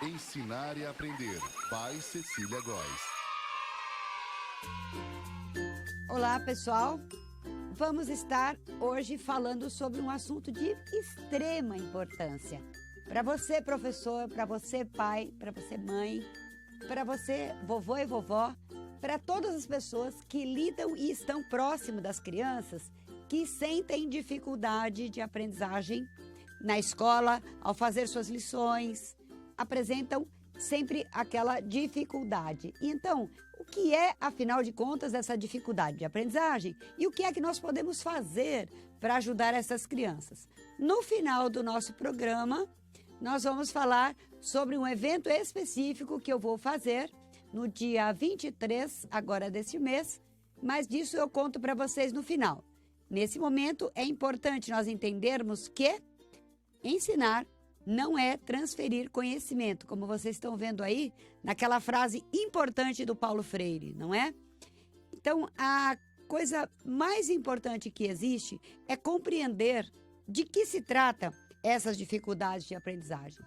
Ensinar e aprender. By Cecília Góes. Olá, pessoal. Vamos estar hoje falando sobre um assunto de extrema importância. Para você, professor, para você, pai, para você, mãe, para você, vovô e vovó, para todas as pessoas que lidam e estão próximo das crianças que sentem dificuldade de aprendizagem na escola, ao fazer suas lições, apresentam sempre aquela dificuldade. E então, o que é, afinal de contas, essa dificuldade de aprendizagem e o que é que nós podemos fazer para ajudar essas crianças? No final do nosso programa, nós vamos falar sobre um evento específico que eu vou fazer no dia 23, agora deste mês, mas disso eu conto para vocês no final. Nesse momento, é importante nós entendermos que ensinar não é transferir conhecimento, como vocês estão vendo aí naquela frase importante do Paulo Freire, não é? Então, a coisa mais importante que existe é compreender de que se trata essas dificuldades de aprendizagem.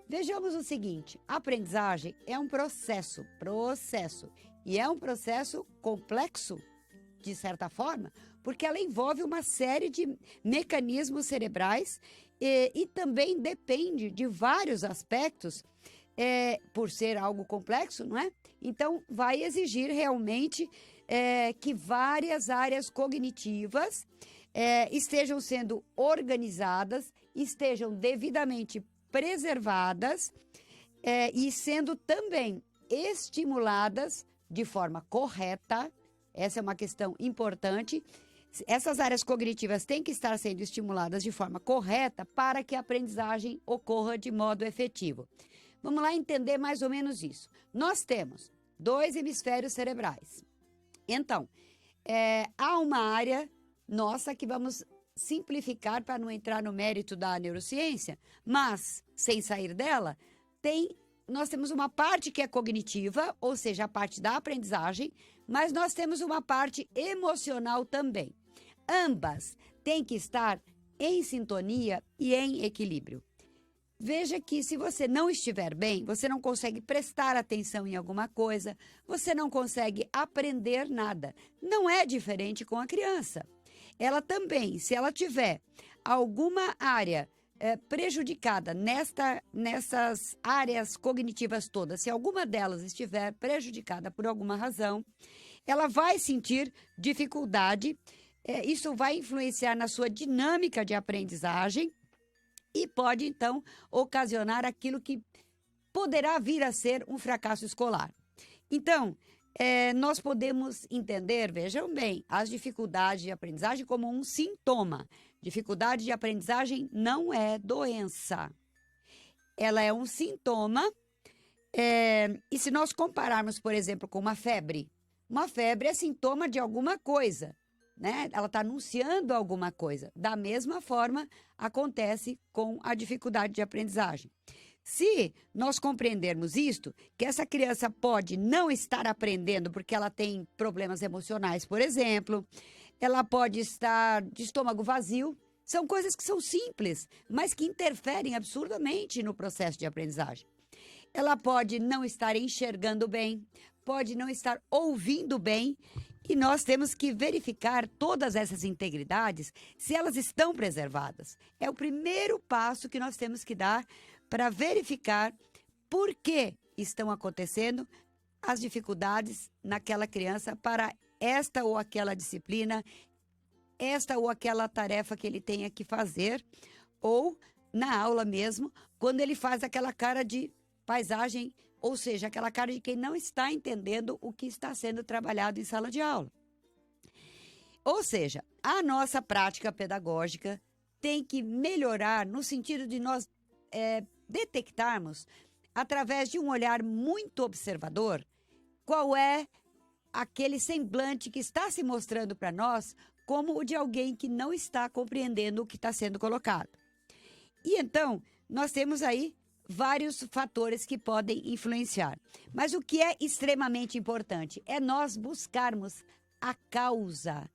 Vejamos o seguinte, a aprendizagem é um processo, e é um processo complexo, de certa forma, porque ela envolve uma série de mecanismos cerebrais e também depende de vários aspectos, por ser algo complexo, não é? Então, vai exigir realmente que várias áreas cognitivas estejam sendo organizadas, estejam devidamente preservadas e sendo também estimuladas de forma correta. Essa é uma questão importante. Essas áreas cognitivas têm que estar sendo estimuladas de forma correta para que a aprendizagem ocorra de modo efetivo. Vamos lá entender mais ou menos isso. Nós temos 2 hemisférios cerebrais. Então, há uma área nossa que vamos simplificar para não entrar no mérito da neurociência, mas, sem sair dela, nós temos uma parte que é cognitiva, ou seja, a parte da aprendizagem, mas nós temos uma parte emocional também. Ambas têm que estar em sintonia e em equilíbrio. Veja que se você não estiver bem, você não consegue prestar atenção em alguma coisa, você não consegue aprender nada. Não é diferente com a criança. Ela também, se ela tiver alguma área prejudicada nessas áreas cognitivas todas, se alguma delas estiver prejudicada por alguma razão, ela vai sentir dificuldade, isso vai influenciar na sua dinâmica de aprendizagem e pode, então, ocasionar aquilo que poderá vir a ser um fracasso escolar. Então, nós podemos entender, vejam bem, as dificuldades de aprendizagem como um sintoma. Dificuldade de aprendizagem não é doença. Ela é um sintoma. E se nós compararmos, por exemplo, com uma febre é sintoma de alguma coisa, né? Ela está anunciando alguma coisa. Da mesma forma, acontece com a dificuldade de aprendizagem. Se nós compreendermos isto, que essa criança pode não estar aprendendo porque ela tem problemas emocionais, por exemplo, ela pode estar de estômago vazio, são coisas que são simples, mas que interferem absurdamente no processo de aprendizagem. Ela pode não estar enxergando bem, pode não estar ouvindo bem, e nós temos que verificar todas essas integridades, se elas estão preservadas. É o primeiro passo que nós temos que dar para verificar por que estão acontecendo as dificuldades naquela criança para esta ou aquela disciplina, esta ou aquela tarefa que ele tenha que fazer, ou na aula mesmo, quando ele faz aquela cara de paisagem, ou seja, aquela cara de quem não está entendendo o que está sendo trabalhado em sala de aula. Ou seja, a nossa prática pedagógica tem que melhorar no sentido de nós detectarmos, através de um olhar muito observador, qual é aquele semblante que está se mostrando para nós como o de alguém que não está compreendendo o que está sendo colocado. E então, nós temos aí vários fatores que podem influenciar. Mas o que é extremamente importante é nós buscarmos a causa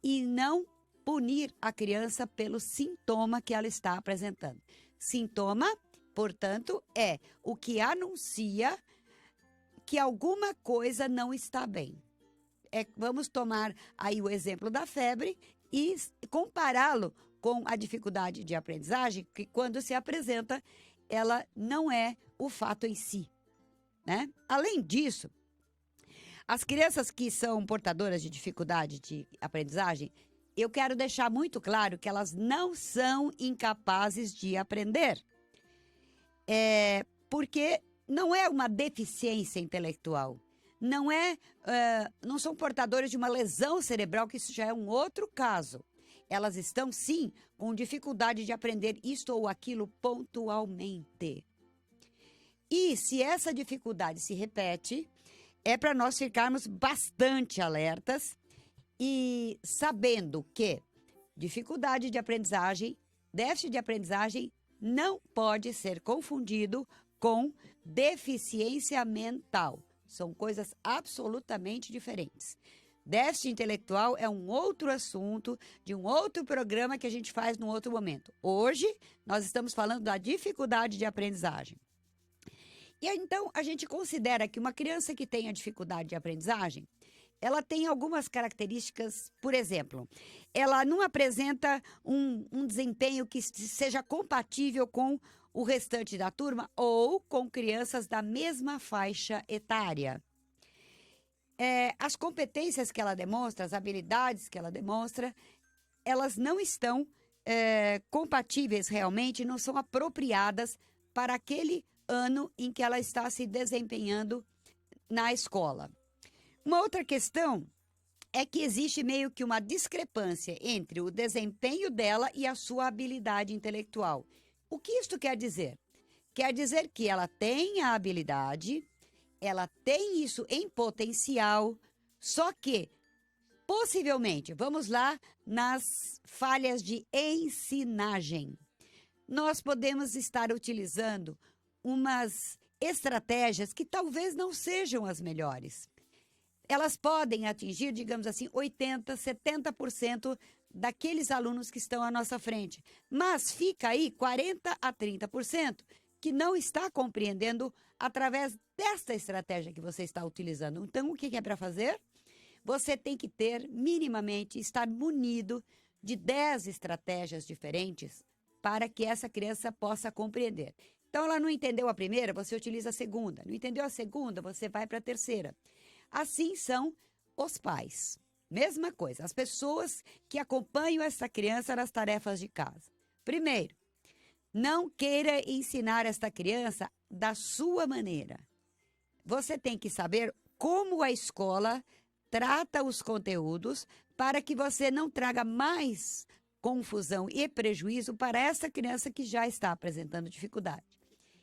e não punir a criança pelo sintoma que ela está apresentando. Sintoma portanto, é o que anuncia que alguma coisa não está bem. Vamos tomar aí o exemplo da febre e compará-lo com a dificuldade de aprendizagem, que quando se apresenta, ela não é o fato em si, né? Além disso, as crianças que são portadoras de dificuldade de aprendizagem, eu quero deixar muito claro que elas não são incapazes de aprender. Porque não é uma deficiência intelectual. Não são portadores de uma lesão cerebral, que isso já é um outro caso. Elas estão, sim, com dificuldade de aprender isto ou aquilo pontualmente. E se essa dificuldade se repete, é para nós ficarmos bastante alertas e sabendo que dificuldade de aprendizagem, déficit de aprendizagem, não pode ser confundido com deficiência mental. São coisas absolutamente diferentes. Déficit intelectual é um outro assunto de um outro programa que a gente faz num outro momento. Hoje, nós estamos falando da dificuldade de aprendizagem. E então, a gente considera que uma criança que tenha dificuldade de aprendizagem, ela tem algumas características, por exemplo, ela não apresenta um desempenho que seja compatível com o restante da turma ou com crianças da mesma faixa etária. As competências que ela demonstra, as habilidades que ela demonstra, elas não estão compatíveis realmente, não são apropriadas para aquele ano em que ela está se desempenhando na escola. Uma outra questão é que existe meio que uma discrepância entre o desempenho dela e a sua habilidade intelectual. O que isso quer dizer? Quer dizer que ela tem a habilidade, ela tem isso em potencial, só que, possivelmente, vamos lá nas falhas de ensinagem. Nós podemos estar utilizando umas estratégias que talvez não sejam as melhores. Elas podem atingir, digamos assim, 80%, 70% daqueles alunos que estão à nossa frente. Mas fica aí 40% a 30% que não está compreendendo através desta estratégia que você está utilizando. Então, o que é para fazer? Você tem que ter, minimamente, estar munido de 10 estratégias diferentes para que essa criança possa compreender. Então, ela não entendeu a primeira, você utiliza a segunda. Não entendeu a segunda, você vai para a terceira. Assim são os pais. Mesma coisa, as pessoas que acompanham essa criança nas tarefas de casa. Primeiro, não queira ensinar esta criança da sua maneira. Você tem que saber como a escola trata os conteúdos para que você não traga mais confusão e prejuízo para essa criança que já está apresentando dificuldade.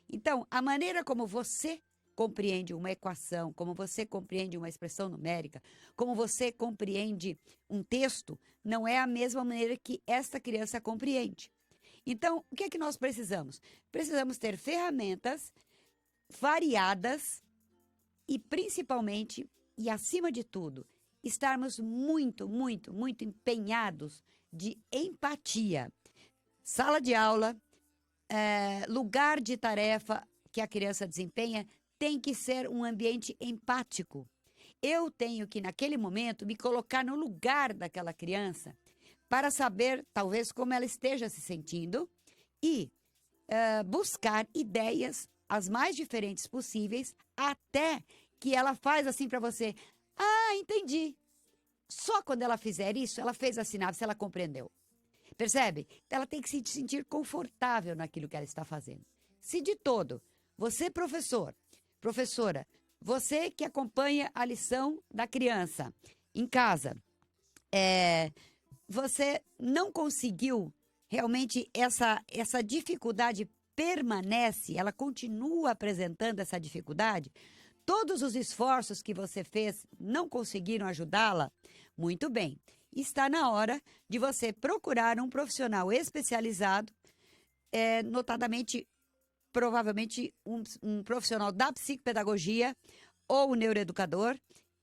Então, a maneira como você compreende uma equação, como você compreende uma expressão numérica, como você compreende um texto, não é a mesma maneira que esta criança compreende. Então, o que é que nós precisamos? Precisamos ter ferramentas variadas e, principalmente, e acima de tudo, estarmos muito, muito, muito empenhados de empatia. Sala de aula, lugar de tarefa que a criança desempenha, tem que ser um ambiente empático. Eu tenho que, naquele momento, me colocar no lugar daquela criança para saber, talvez, como ela esteja se sentindo e buscar ideias as mais diferentes possíveis até que ela faz assim para você. Ah, entendi. Só quando ela fizer isso, ela fez a sinapse, ela compreendeu. Percebe? Ela tem que se sentir confortável naquilo que ela está fazendo. Se de todo, você, professora, você que acompanha a lição da criança em casa, você não conseguiu, realmente essa dificuldade permanece, ela continua apresentando essa dificuldade, todos os esforços que você fez não conseguiram ajudá-la, muito bem. Está na hora de você procurar um profissional especializado, notadamente, provavelmente um profissional da psicopedagogia ou um neuroeducador,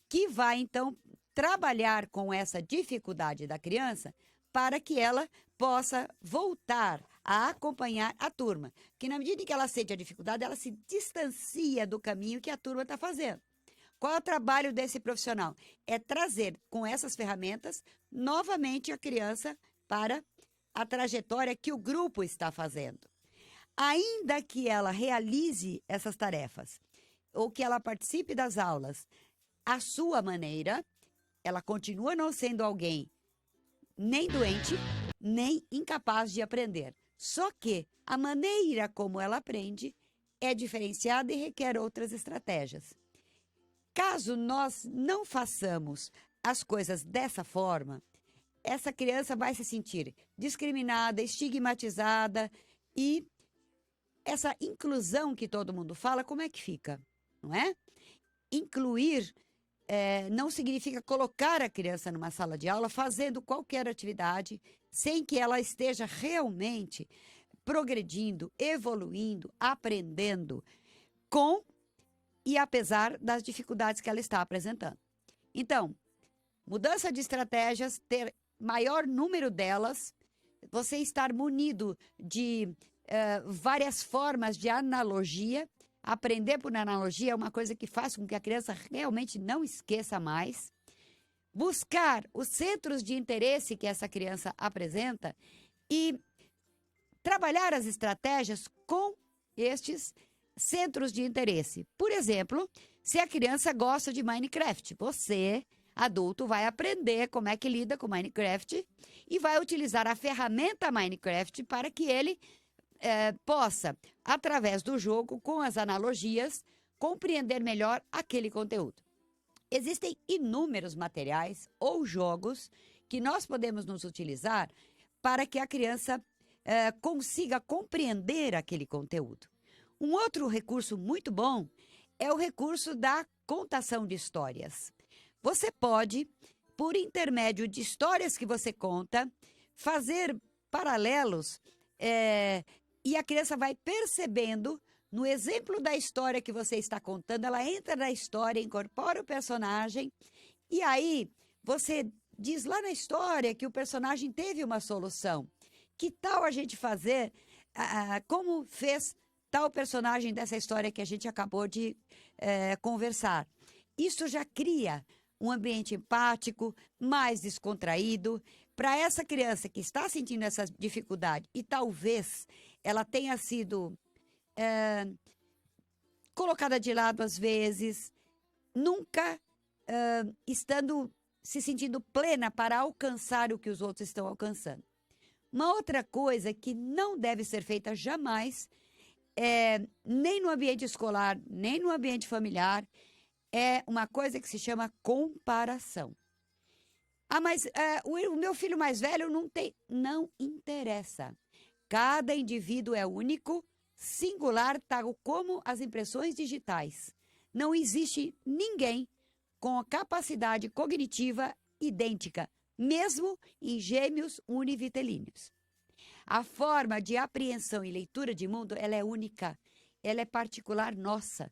que vai, então, trabalhar com essa dificuldade da criança para que ela possa voltar a acompanhar a turma. Que na medida em que ela sente a dificuldade, ela se distancia do caminho que a turma está fazendo. Qual é o trabalho desse profissional? É trazer com essas ferramentas novamente a criança para a trajetória que o grupo está fazendo. Ainda que ela realize essas tarefas ou que ela participe das aulas à sua maneira, ela continua não sendo alguém nem doente, nem incapaz de aprender. Só que a maneira como ela aprende é diferenciada e requer outras estratégias. Caso nós não façamos as coisas dessa forma, essa criança vai se sentir discriminada, estigmatizada e essa inclusão que todo mundo fala, como é que fica? Não é? Incluir não significa colocar a criança numa sala de aula fazendo qualquer atividade sem que ela esteja realmente progredindo, evoluindo, aprendendo com e apesar das dificuldades que ela está apresentando. Então, mudança de estratégias, ter maior número delas, você estar munido de várias formas de analogia. Aprender por analogia é uma coisa que faz com que a criança realmente não esqueça mais. Buscar os centros de interesse que essa criança apresenta e trabalhar as estratégias com estes centros de interesse. Por exemplo, se a criança gosta de Minecraft, você, adulto, vai aprender como é que lida com Minecraft e vai utilizar a ferramenta Minecraft para que ele possa, através do jogo, com as analogias, compreender melhor aquele conteúdo. Existem inúmeros materiais ou jogos que nós podemos nos utilizar para que a criança consiga compreender aquele conteúdo. Um outro recurso muito bom é o recurso da contação de histórias. Você pode, por intermédio de histórias que você conta, fazer paralelos e a criança vai percebendo, no exemplo da história que você está contando, ela entra na história, incorpora o personagem, e aí você diz lá na história que o personagem teve uma solução. Que tal a gente fazer como fez tal personagem dessa história que a gente acabou de conversar? Isso já cria um ambiente empático, mais descontraído, para essa criança que está sentindo essa dificuldade e talvez ela tenha sido colocada de lado às vezes, nunca estando se sentindo plena para alcançar o que os outros estão alcançando. Uma outra coisa que não deve ser feita jamais, nem no ambiente escolar, nem no ambiente familiar, é uma coisa que se chama comparação. Ah, mas o meu filho mais velho não tem. Não interessa. Cada indivíduo é único, singular, tal como as impressões digitais. Não existe ninguém com a capacidade cognitiva idêntica, mesmo em gêmeos univitelíneos. A forma de apreensão e leitura de mundo, ela é única, ela é particular nossa.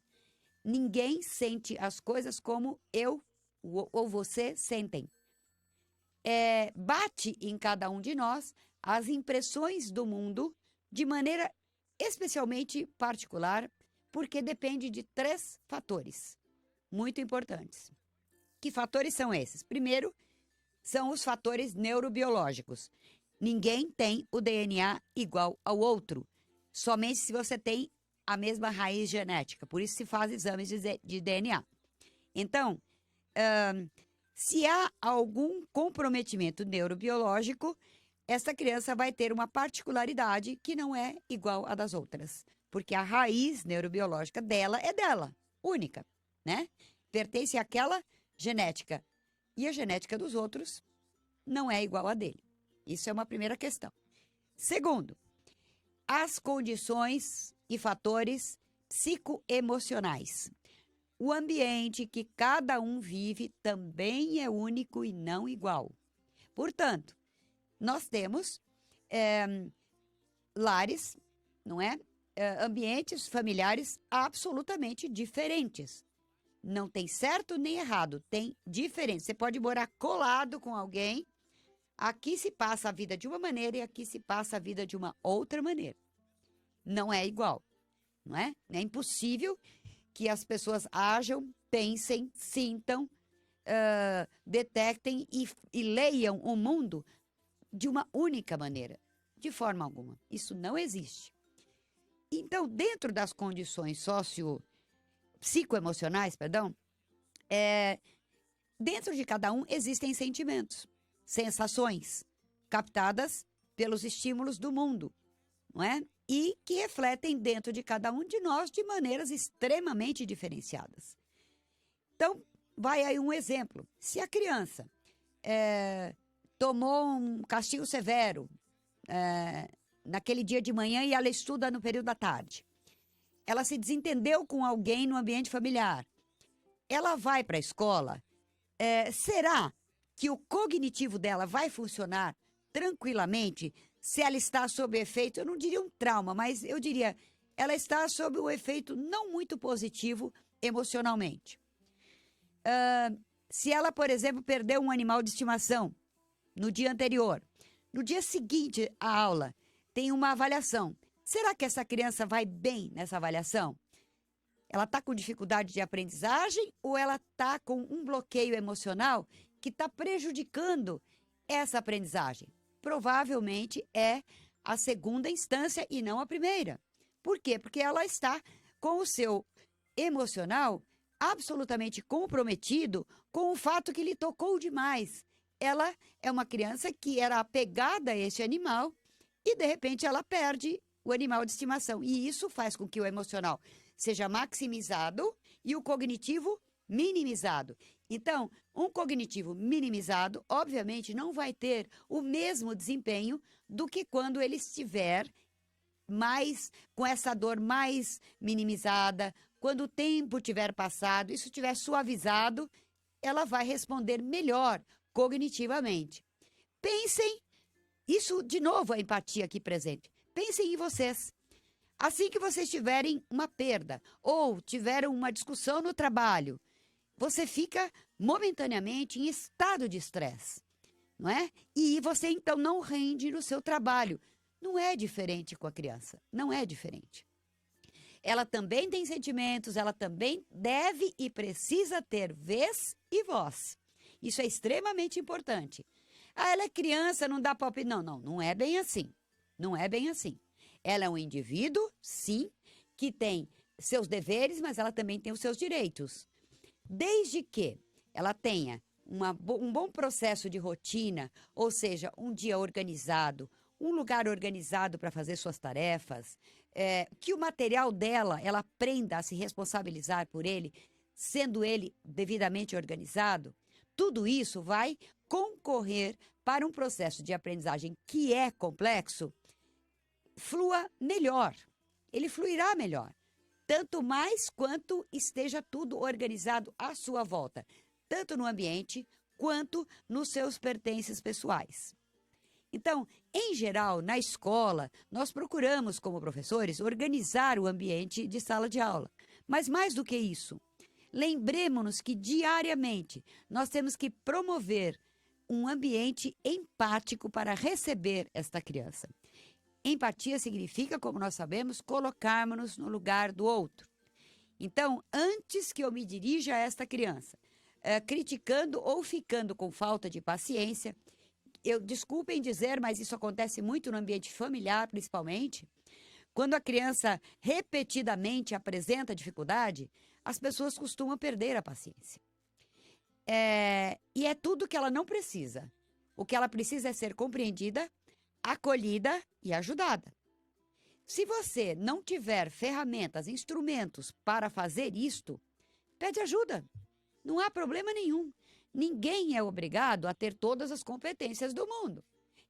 Ninguém sente as coisas como eu ou você sentem. Bate em cada um de nós as impressões do mundo de maneira especialmente particular, porque depende de 3 fatores muito importantes. Que fatores são esses? Primeiro, são os fatores neurobiológicos. Ninguém tem o DNA igual ao outro, somente se você tem a mesma raiz genética. Por isso se faz exames de DNA. Então, se há algum comprometimento neurobiológico, essa criança vai ter uma particularidade que não é igual à das outras, porque a raiz neurobiológica dela é dela, única, né? Pertence àquela genética. E a genética dos outros não é igual à dele. Isso é uma primeira questão. Segundo, as condições e fatores psicoemocionais. O ambiente que cada um vive também é único e não igual. Portanto, nós temos lares, não é? Ambientes familiares absolutamente diferentes. Não tem certo nem errado, tem diferença. Você pode morar colado com alguém, Aqui se passa a vida de uma maneira e aqui se passa a vida de uma outra maneira. Não é igual, não é? É impossível que as pessoas ajam, pensem, sintam, detectem e leiam o mundo de uma única maneira, de forma alguma. Isso não existe. Então, dentro das condições psicoemocionais, dentro de cada um existem sentimentos, sensações, captadas pelos estímulos do mundo, não é? E que refletem dentro de cada um de nós de maneiras extremamente diferenciadas. Então, vai aí um exemplo. Se a criança tomou um castigo severo naquele dia de manhã e ela estuda no período da tarde, ela se desentendeu com alguém no ambiente familiar, ela vai para a escola, será que o cognitivo dela vai funcionar tranquilamente se ela está sob efeito, eu não diria um trauma, mas eu diria, ela está sob um efeito não muito positivo emocionalmente. Se ela, por exemplo, perdeu um animal de estimação no dia anterior, no dia seguinte à aula, tem uma avaliação. Será que essa criança vai bem nessa avaliação? Ela está com dificuldade de aprendizagem ou ela está com um bloqueio emocional que está prejudicando essa aprendizagem? Provavelmente é a segunda instância e não a primeira. Por quê? Porque ela está com o seu emocional absolutamente comprometido com o fato que lhe tocou demais. Ela é uma criança que era apegada a esse animal e, de repente, ela perde o animal de estimação. E isso faz com que o emocional seja maximizado e o cognitivo minimizado. Então, um cognitivo minimizado, obviamente, não vai ter o mesmo desempenho do que quando ele estiver mais com essa dor mais minimizada, quando o tempo tiver passado, isso tiver suavizado, ela vai responder melhor cognitivamente. Pensem, isso de novo a empatia aqui presente. Pensem em vocês. Assim que vocês tiverem uma perda ou tiveram uma discussão no trabalho, você fica momentaneamente em estado de estresse, não é? E você então não rende no seu trabalho. Não é diferente com a criança, não é diferente. Ela também tem sentimentos, ela também deve e precisa ter vez e voz. Isso é extremamente importante. Ah, ela é criança, não dá palpite. Não é bem assim. Não é bem assim. Ela é um indivíduo, sim, que tem seus deveres, mas ela também tem os seus direitos. Desde que ela tenha um bom processo de rotina, ou seja, um dia organizado, um lugar organizado para fazer suas tarefas, que o material dela, ela aprenda a se responsabilizar por ele, sendo ele devidamente organizado, tudo isso vai concorrer para um processo de aprendizagem que é complexo, flua melhor. Ele fluirá melhor. Tanto mais quanto esteja tudo organizado à sua volta, tanto no ambiente quanto nos seus pertences pessoais. Então, em geral, na escola, nós procuramos, como professores, organizar o ambiente de sala de aula. Mas mais do que isso, lembremos-nos que diariamente nós temos que promover um ambiente empático para receber esta criança. Empatia significa, como nós sabemos, colocarmos-nos no lugar do outro. Então, antes que eu me dirija a esta criança, criticando ou ficando com falta de paciência, desculpem dizer, mas isso acontece muito no ambiente familiar, principalmente, quando a criança repetidamente apresenta dificuldade, as pessoas costumam perder a paciência. E é tudo que ela não precisa. O que ela precisa é ser compreendida, acolhida e ajudada. Se você não tiver ferramentas, instrumentos para fazer isto, pede ajuda. Não há problema nenhum. Ninguém é obrigado a ter todas as competências do mundo.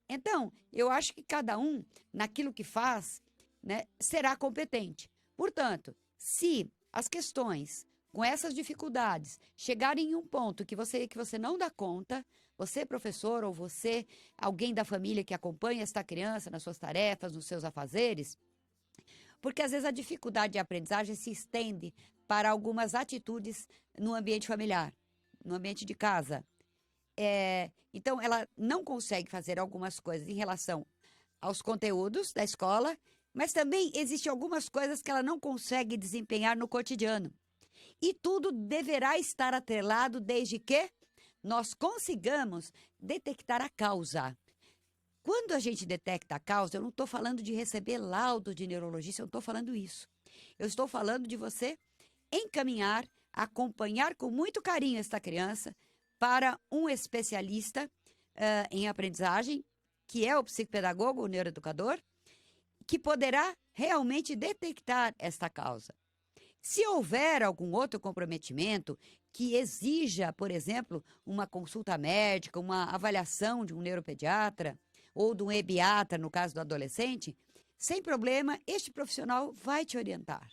Então, eu acho que cada um, naquilo que faz, né, será competente. Portanto, se as questões com essas dificuldades chegarem em um ponto que você não dá conta, você, professor, ou você, alguém da família que acompanha esta criança nas suas tarefas, nos seus afazeres, porque às vezes a dificuldade de aprendizagem se estende para algumas atitudes no ambiente familiar, no ambiente de casa. Então, ela não consegue fazer algumas coisas em relação aos conteúdos da escola, mas também existem algumas coisas que ela não consegue desempenhar no cotidiano. E tudo deverá estar atrelado desde que nós consigamos detectar a causa. Quando a gente detecta a causa, eu não estou falando de receber laudo de neurologista, eu não estou falando isso. Eu estou falando de você encaminhar, acompanhar com muito carinho esta criança para um especialista em aprendizagem, que é o psicopedagogo, o neuroeducador, que poderá realmente detectar esta causa. Se houver algum outro comprometimento que exija, por exemplo, uma consulta médica, uma avaliação de um neuropediatra ou de um ebiatra, no caso do adolescente, sem problema, este profissional vai te orientar.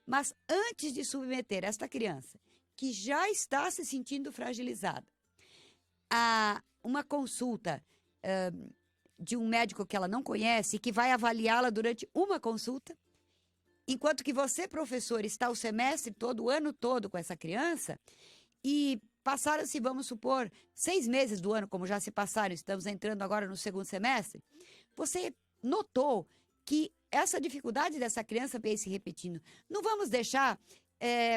Mas antes de submeter esta criança, que já está se sentindo fragilizada, a uma consulta de um médico que ela não conhece, que vai avaliá-la durante uma consulta, enquanto que você, professor, está o semestre todo, o ano todo com essa criança, e passaram-se, vamos supor, 6 meses do ano, como já se passaram, estamos entrando agora no segundo semestre, você notou que essa dificuldade dessa criança vem se repetindo. Não vamos deixar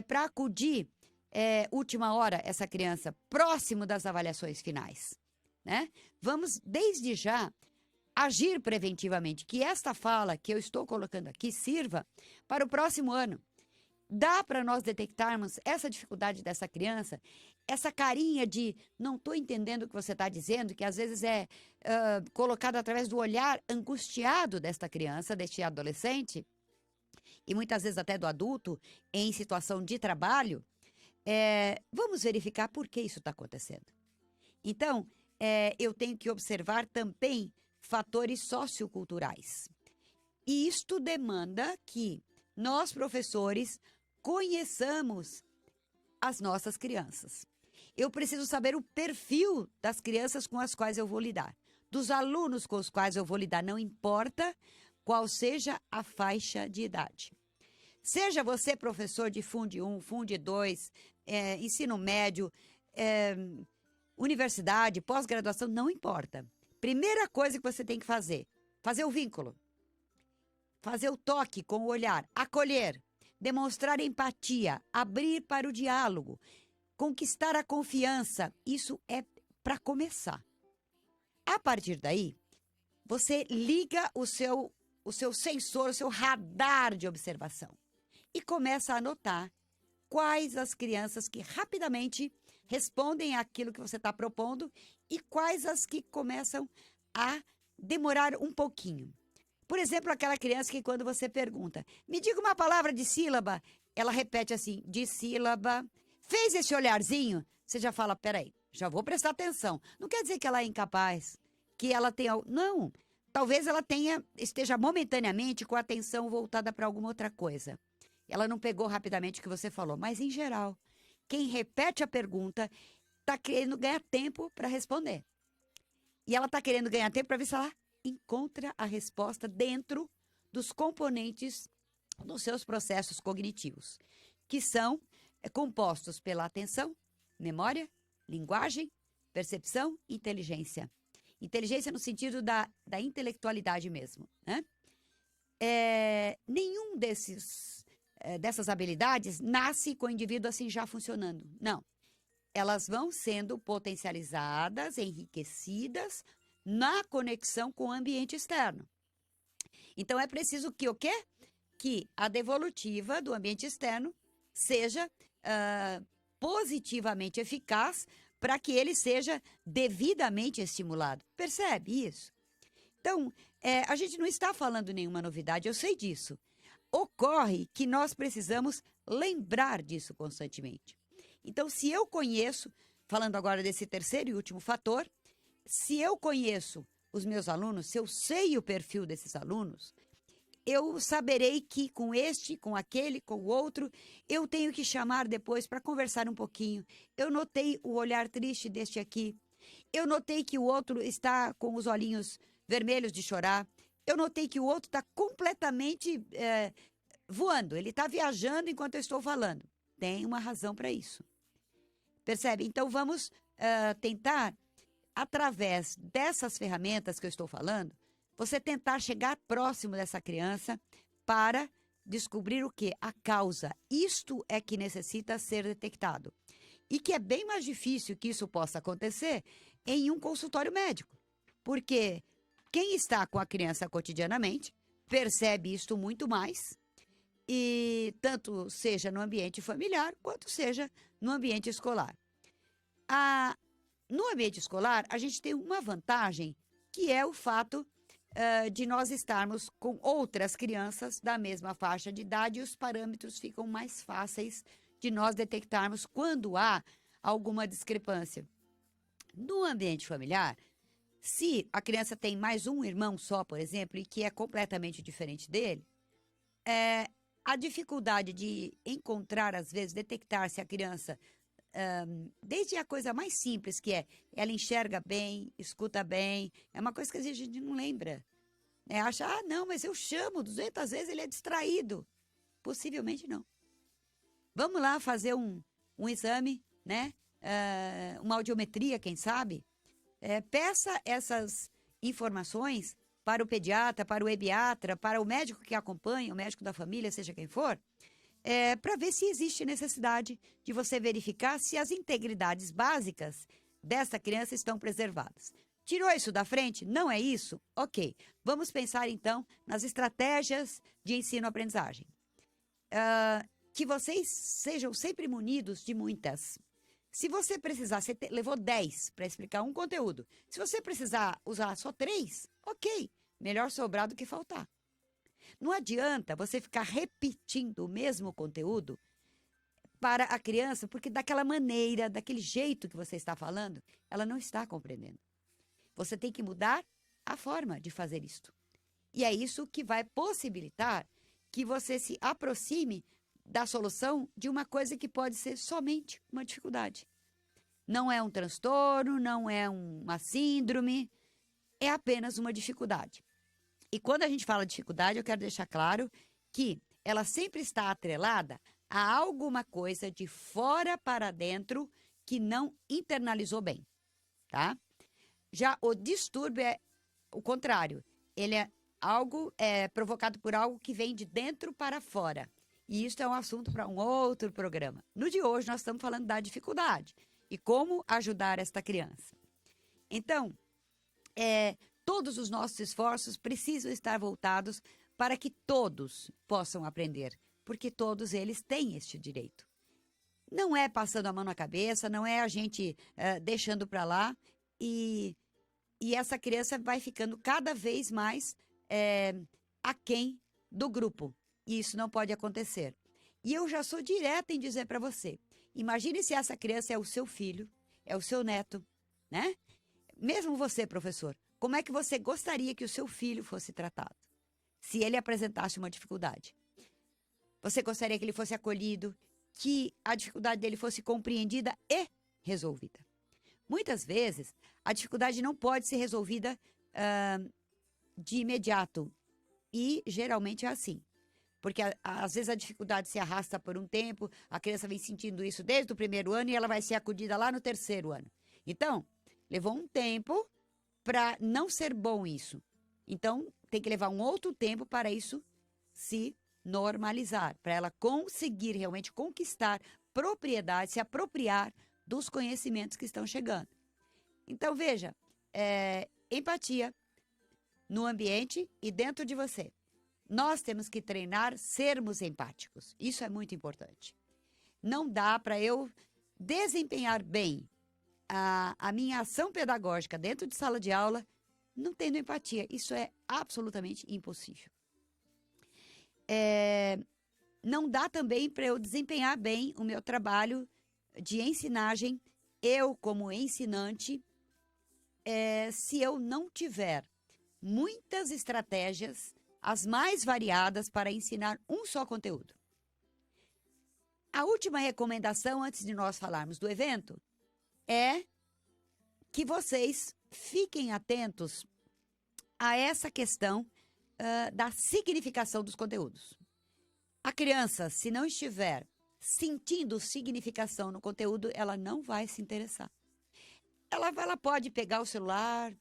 para acudir última hora essa criança próximo das avaliações finais, né? Vamos, desde já, agir preventivamente, que esta fala que eu estou colocando aqui sirva para o próximo ano. Dá para nós detectarmos essa dificuldade dessa criança, essa carinha de não estou entendendo o que você está dizendo, que às vezes é colocado através do olhar angustiado desta criança, deste adolescente, e muitas vezes até do adulto, em situação de trabalho. Vamos verificar por que isso está acontecendo. Então, eu tenho que observar também fatores socioculturais. E isto demanda que nós, professores, conheçamos as nossas crianças. Eu preciso saber o perfil das crianças com as quais eu vou lidar, dos alunos com os quais eu vou lidar, não importa qual seja a faixa de idade. Seja você professor de Funde 1, Funde 2, ensino médio, universidade, pós-graduação, não importa. Primeira coisa que você tem que fazer o vínculo. Fazer o toque com o olhar, acolher, demonstrar empatia, abrir para o diálogo, conquistar a confiança. Isso é para começar. A partir daí, você liga o seu sensor, o seu radar de observação e começa a anotar quais as crianças que rapidamente respondem àquilo que você está propondo e quais as que começam a demorar um pouquinho. Por exemplo, aquela criança que quando você pergunta, me diga uma palavra de sílaba, ela repete assim, de sílaba. Fez esse olharzinho, você já fala, peraí, já vou prestar atenção. Não quer dizer que ela é incapaz, que ela tenha... Não, talvez ela esteja momentaneamente com a atenção voltada para alguma outra coisa. Ela não pegou rapidamente o que você falou, mas em geral, quem repete a pergunta está querendo ganhar tempo para responder. E ela está querendo ganhar tempo para ver se ela encontra a resposta dentro dos componentes dos seus processos cognitivos, que são compostos pela atenção, memória, linguagem, percepção e inteligência. Inteligência no sentido da intelectualidade mesmo, né? Nenhum dessas habilidades nasce com o indivíduo assim já funcionando. Não. Elas vão sendo potencializadas, enriquecidas na conexão com o ambiente externo. Então, é preciso que o quê? Que a devolutiva do ambiente externo seja positivamente eficaz para que ele seja devidamente estimulado. Percebe isso? Então, a gente não está falando nenhuma novidade, eu sei disso. Ocorre que nós precisamos lembrar disso constantemente. Então, se eu conheço, falando agora desse terceiro e último fator, se eu conheço os meus alunos, se eu sei o perfil desses alunos, eu saberei que com este, com aquele, com o outro, eu tenho que chamar depois para conversar um pouquinho. Eu notei o olhar triste deste aqui. Eu notei que o outro está com os olhinhos vermelhos de chorar. Eu notei que o outro está completamente voando. Ele está viajando enquanto eu estou falando. Tem uma razão para isso. Percebe? Então, vamos tentar através dessas ferramentas que eu estou falando, você tentar chegar próximo dessa criança para descobrir o quê? A causa. Isto é que necessita ser detectado. E que é bem mais difícil que isso possa acontecer em um consultório médico. Porque quem está com a criança cotidianamente percebe isto muito mais, e tanto seja no ambiente familiar, quanto seja no ambiente escolar. No ambiente escolar, a gente tem uma vantagem, que é o fato de nós estarmos com outras crianças da mesma faixa de idade, e os parâmetros ficam mais fáceis de nós detectarmos quando há alguma discrepância. No ambiente familiar, se a criança tem mais um irmão só, por exemplo, e que é completamente diferente dele, a dificuldade de encontrar, às vezes, detectar se a criança, desde a coisa mais simples, que é ela enxerga bem, escuta bem, é uma coisa que às vezes a gente não lembra. Acha, não, mas eu chamo 200 vezes, ele é distraído. Possivelmente não. Vamos lá fazer um exame, né? Uma audiometria, quem sabe? Peça essas informações para o pediatra, para o ebiatra, para o médico que acompanha, o médico da família, seja quem for, para ver se existe necessidade de você verificar se as integridades básicas dessa criança estão preservadas. Tirou isso da frente? Não é isso? Ok. Vamos pensar, então, nas estratégias de ensino-aprendizagem. Que vocês sejam sempre munidos de muitas. Se você precisar, você levou 10 para explicar um conteúdo. Se você precisar usar só 3, ok. Melhor sobrar do que faltar. Não adianta você ficar repetindo o mesmo conteúdo para a criança, porque daquela maneira, daquele jeito que você está falando, ela não está compreendendo. Você tem que mudar a forma de fazer isto. E é isso que vai possibilitar que você se aproxime da solução de uma coisa que pode ser somente uma dificuldade. Não é um transtorno, não é uma síndrome, é apenas uma dificuldade. E quando a gente fala de dificuldade, eu quero deixar claro que ela sempre está atrelada a alguma coisa de fora para dentro que não internalizou bem, tá? Já o distúrbio é o contrário. Ele é algo provocado por algo que vem de dentro para fora. E isso é um assunto para um outro programa. No de hoje, nós estamos falando da dificuldade e como ajudar esta criança. Então, todos os nossos esforços precisam estar voltados para que todos possam aprender, porque todos eles têm este direito. Não é passando a mão na cabeça, não é a gente deixando para lá e essa criança vai ficando cada vez mais aquém do grupo. E isso não pode acontecer. E eu já sou direta em dizer para você, imagine se essa criança é o seu filho, é o seu neto, né? Mesmo você, professor, como é que você gostaria que o seu filho fosse tratado? Se ele apresentasse uma dificuldade. Você gostaria que ele fosse acolhido, que a dificuldade dele fosse compreendida e resolvida. Muitas vezes, a dificuldade não pode ser resolvida de imediato. E geralmente é assim. Porque às vezes a dificuldade se arrasta por um tempo, a criança vem sentindo isso desde o primeiro ano e ela vai ser acudida lá no terceiro ano. Então, levou um tempo para não ser bom isso. Então, tem que levar um outro tempo para isso se normalizar, para ela conseguir realmente conquistar propriedade, se apropriar dos conhecimentos que estão chegando. Então, veja, empatia no ambiente e dentro de você. Nós temos que treinar sermos empáticos. Isso é muito importante. Não dá para eu desempenhar bem a minha ação pedagógica dentro de sala de aula não tendo empatia. Isso é absolutamente impossível. Não dá também para eu desempenhar bem o meu trabalho de ensinagem, eu como ensinante, se eu não tiver muitas estratégias, as mais variadas, para ensinar um só conteúdo. A última recomendação, antes de nós falarmos do evento, é que vocês fiquem atentos a essa questão da significação dos conteúdos. A criança, se não estiver sentindo significação no conteúdo, ela não vai se interessar. ela pode pegar o celular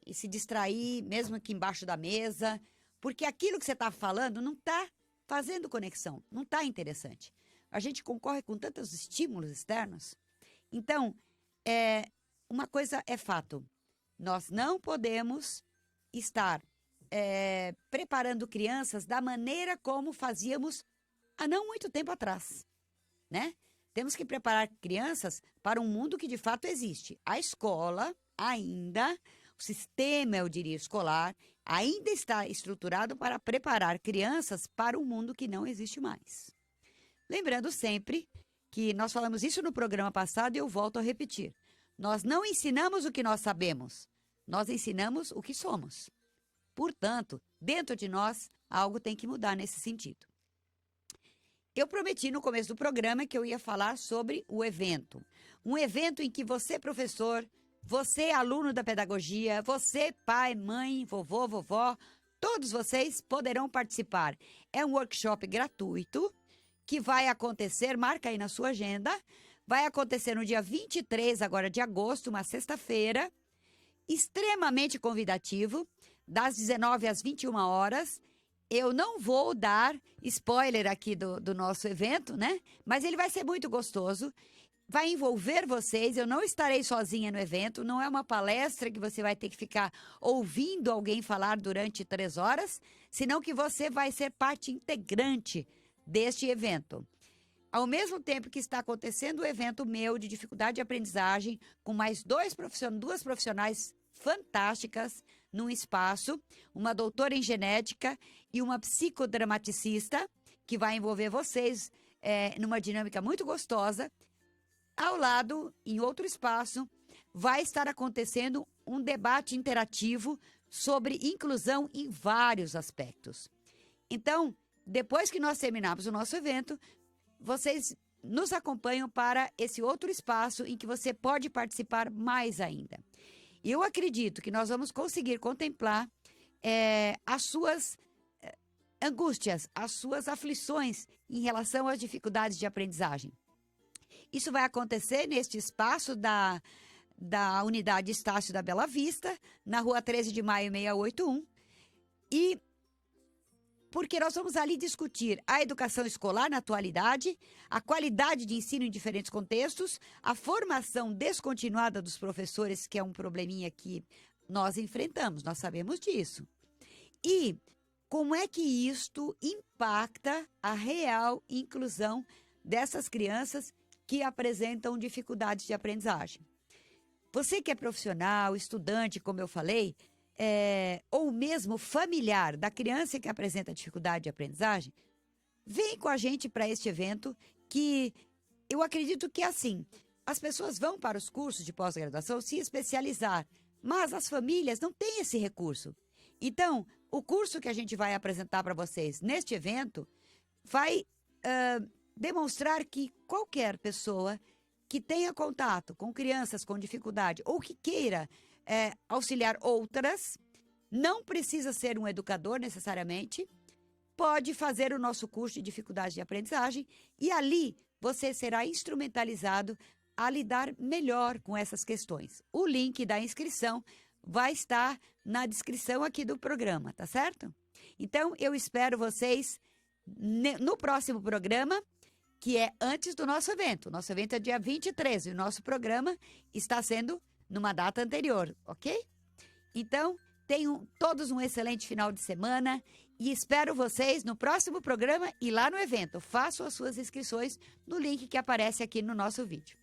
e se distrair, mesmo aqui embaixo da mesa, porque aquilo que você está falando não está fazendo conexão, não está interessante. A gente concorre com tantos estímulos externos. Então, uma coisa é fato, nós não podemos estar preparando crianças da maneira como fazíamos há não muito tempo atrás, né? Temos que preparar crianças para um mundo que de fato existe. A escola ainda, o sistema, eu diria, escolar, ainda está estruturado para preparar crianças para um mundo que não existe mais. Lembrando sempre que nós falamos isso no programa passado e eu volto a repetir. Nós não ensinamos o que nós sabemos, nós ensinamos o que somos. Portanto, dentro de nós, algo tem que mudar nesse sentido. Eu prometi no começo do programa que eu ia falar sobre o evento. Um evento em que você, professor, você, aluno da pedagogia, você, pai, mãe, vovô, vovó, todos vocês poderão participar. É um workshop gratuito que vai acontecer, marca aí na sua agenda, vai acontecer no dia 23 agora de agosto, uma sexta-feira, extremamente convidativo, das 19 às 21 horas. Eu não vou dar spoiler aqui do nosso evento, né? Mas ele vai ser muito gostoso, vai envolver vocês, eu não estarei sozinha no evento, não é uma palestra que você vai ter que ficar ouvindo alguém falar durante 3 horas, senão que você vai ser parte integrante deste evento. Ao mesmo tempo que está acontecendo o evento meu de dificuldade de aprendizagem, com mais duas profissionais fantásticas num espaço, uma doutora em genética e uma psicodramaticista, que vai envolver vocês numa dinâmica muito gostosa. Ao lado, em outro espaço, vai estar acontecendo um debate interativo sobre inclusão em vários aspectos. Então, depois que nós terminarmos o nosso evento, vocês nos acompanham para esse outro espaço em que você pode participar mais ainda. Eu acredito que nós vamos conseguir contemplar as suas angústias, as suas aflições em relação às dificuldades de aprendizagem. Isso vai acontecer neste espaço da unidade Estácio da Bela Vista, na rua 13 de maio 681, e porque nós vamos ali discutir a educação escolar na atualidade, a qualidade de ensino em diferentes contextos, a formação descontinuada dos professores, que é um probleminha que nós enfrentamos, nós sabemos disso. E como é que isto impacta a real inclusão dessas crianças que apresentam dificuldades de aprendizagem. Você que é profissional, estudante, como eu falei, ou mesmo familiar da criança que apresenta dificuldade de aprendizagem, vem com a gente para este evento que eu acredito que é assim. As pessoas vão para os cursos de pós-graduação se especializar, mas as famílias não têm esse recurso. Então, o curso que a gente vai apresentar para vocês neste evento vai demonstrar que qualquer pessoa que tenha contato com crianças com dificuldade ou que queira auxiliar outras, não precisa ser um educador necessariamente, pode fazer o nosso curso de dificuldade de aprendizagem e ali você será instrumentalizado a lidar melhor com essas questões. O link da inscrição vai estar na descrição aqui do programa, tá certo? Então, eu espero vocês no próximo programa, que é antes do nosso evento. Nosso evento é dia 23 e o nosso programa está sendo numa data anterior, ok? Então, tenham todos um excelente final de semana e espero vocês no próximo programa e lá no evento. Façam as suas inscrições no link que aparece aqui no nosso vídeo.